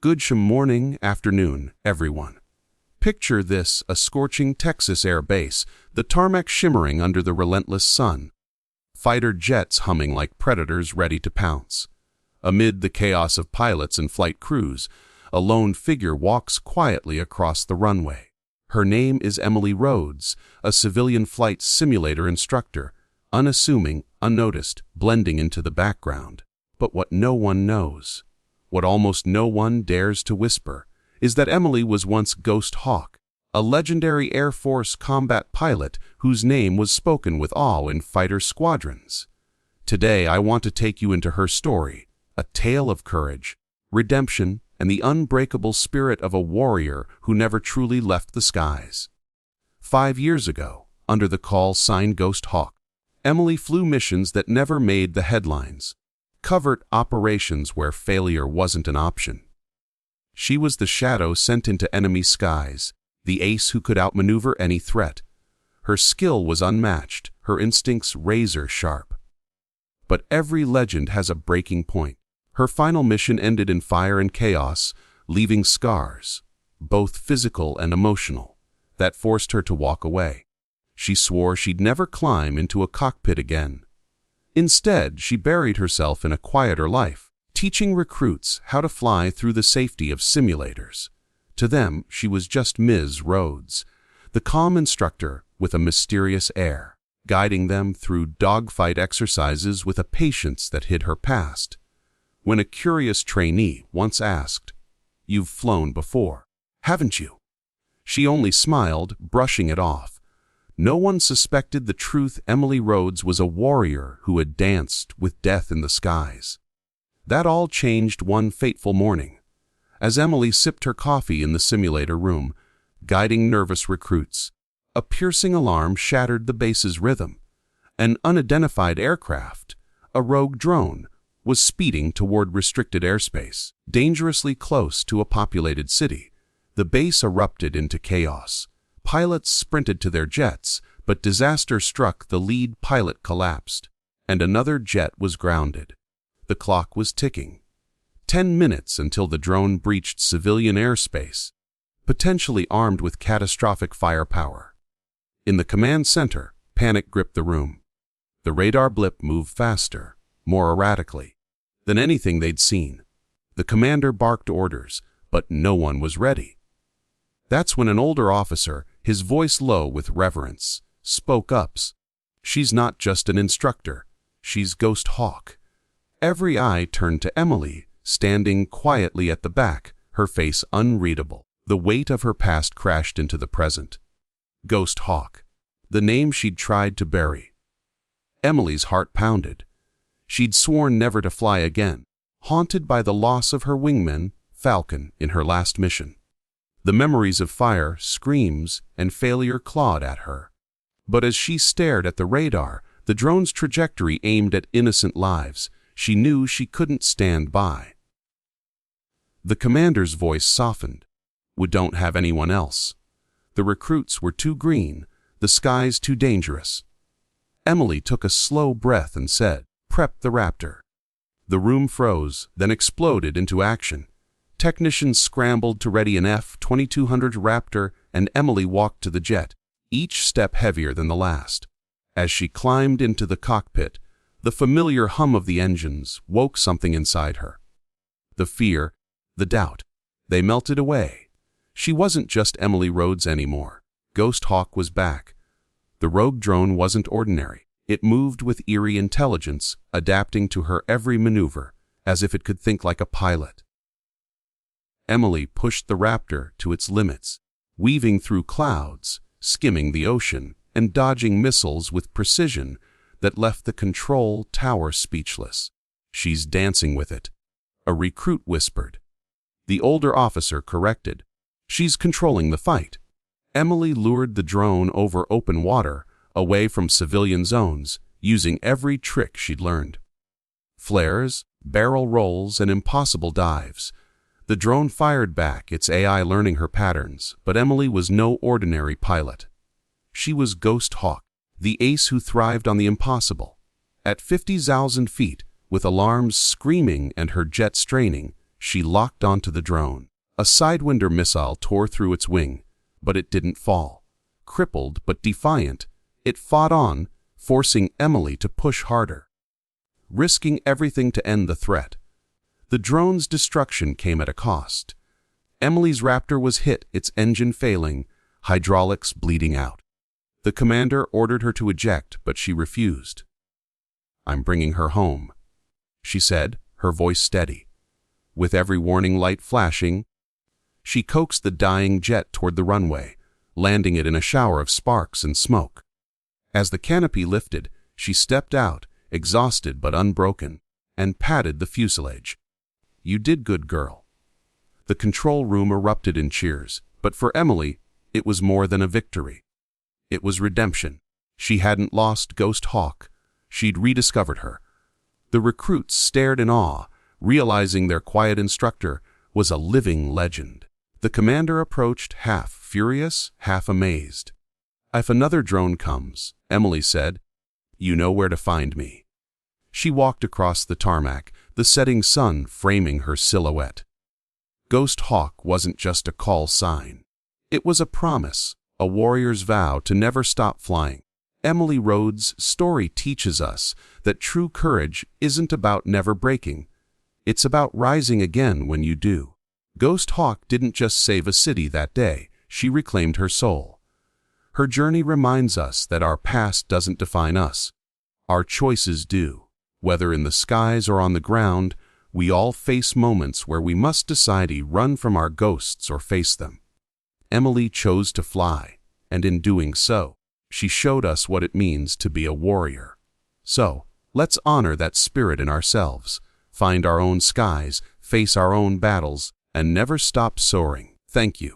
Good morning, afternoon, everyone. Picture this, a scorching Texas air base, the tarmac shimmering under the relentless sun. Fighter jets humming like predators ready to pounce. Amid the chaos of pilots and flight crews, a lone figure walks quietly across the runway. Her name is Emily Rhodes, a civilian flight simulator instructor, unassuming, unnoticed, blending into the background. But what no one knows, what almost no one dares to whisper, is that Emily was once Ghost Hawk, a legendary Air Force combat pilot whose name was spoken with awe in fighter squadrons. Today I want to take you into her story, a tale of courage, redemption, and the unbreakable spirit of a warrior who never truly left the skies. 5 years ago, under the call sign Ghost Hawk, Emily flew missions that never made the headlines, covert operations where failure wasn't an option. She was the shadow sent into enemy skies, the ace who could outmaneuver any threat. Her skill was unmatched, her instincts razor-sharp. But every legend has a breaking point. Her final mission ended in fire and chaos, leaving scars, both physical and emotional, that forced her to walk away. She swore she'd never climb into a cockpit again. Instead, she buried herself in a quieter life, teaching recruits how to fly through the safety of simulators. To them, she was just Ms. Rhodes, the calm instructor with a mysterious air, guiding them through dogfight exercises with a patience that hid her past. When a curious trainee once asked, "You've flown before, haven't you?" she only smiled, brushing it off. No one suspected the truth. Emily Rhodes was a warrior who had danced with death in the skies. That all changed one fateful morning. As Emily sipped her coffee in the simulator room, guiding nervous recruits, a piercing alarm shattered the base's rhythm. An unidentified aircraft, a rogue drone, was speeding toward restricted airspace, dangerously close to a populated city. The base erupted into chaos. Pilots sprinted to their jets, but disaster struck. The lead pilot collapsed, and another jet was grounded. The clock was ticking. 10 minutes until the drone breached civilian airspace, potentially armed with catastrophic firepower. In the command center, panic gripped the room. The radar blip moved faster, more erratically than anything they'd seen. The commander barked orders, but no one was ready. That's when an older officer, his voice low with reverence, spoke up. "She's not just an instructor, she's Ghost Hawk." Every eye turned to Emily, standing quietly at the back, her face unreadable. The weight of her past crashed into the present. Ghost Hawk, the name she'd tried to bury. Emily's heart pounded. She'd sworn never to fly again, haunted by the loss of her wingman, Falcon, in her last mission. The memories of fire, screams, and failure clawed at her. But as she stared at the radar, the drone's trajectory aimed at innocent lives, she knew she couldn't stand by. The commander's voice softened. "We don't have anyone else. The recruits were too green, the skies too dangerous." Emily took a slow breath and said, "Prep the Raptor." The room froze, then exploded into action. Technicians scrambled to ready an F-22 Raptor, and Emily walked to the jet, each step heavier than the last. As she climbed into the cockpit, the familiar hum of the engines woke something inside her. The fear, the doubt, they melted away. She wasn't just Emily Rhodes anymore. Ghost Hawk was back. The rogue drone wasn't ordinary. It moved with eerie intelligence, adapting to her every maneuver, as if it could think like a pilot. Emily pushed the Raptor to its limits, weaving through clouds, skimming the ocean, and dodging missiles with precision that left the control tower speechless. "She's dancing with it," a recruit whispered. The older officer corrected. "She's controlling the fight." Emily lured the drone over open water, away from civilian zones, using every trick she'd learned. Flares, barrel rolls, and impossible dives. The drone fired back, its AI learning her patterns, but Emily was no ordinary pilot. She was Ghost Hawk, the ace who thrived on the impossible. At 50,000 feet, with alarms screaming and her jet straining, She locked onto the drone. A Sidewinder missile tore through its wing, but it didn't fall. Crippled but defiant, it fought on, forcing Emily to push harder, risking everything to end the threat. The drone's destruction came at a cost. Emily's Raptor was hit, its engine failing, hydraulics bleeding out. The commander ordered her to eject, but she refused. "I'm bringing her home," she said, her voice steady. With every warning light flashing, she coaxed the dying jet toward the runway, landing it in a shower of sparks and smoke. As the canopy lifted, she stepped out, exhausted but unbroken, and patted the fuselage. "You did good, girl." The control room erupted in cheers, but for Emily, it was more than a victory. It was redemption. She hadn't lost Ghost Hawk. She'd rediscovered her. The recruits stared in awe, realizing their quiet instructor was a living legend. The commander approached, half furious, half amazed. "If another drone comes," Emily said, "you know where to find me." She walked across the tarmac, the setting sun framing her silhouette. Ghost Hawk wasn't just a call sign. It was a promise, a warrior's vow to never stop flying. Emily Rhodes' story teaches us that true courage isn't about never breaking. It's about rising again when you do. Ghost Hawk didn't just save a city that day, she reclaimed her soul. Her journey reminds us that our past doesn't define us. Our choices do. Whether in the skies or on the ground, we all face moments where we must decide to run from our ghosts or face them. Emily chose to fly, and in doing so, she showed us what it means to be a warrior. So, let's honor that spirit in ourselves, find our own skies, face our own battles, and never stop soaring. Thank you.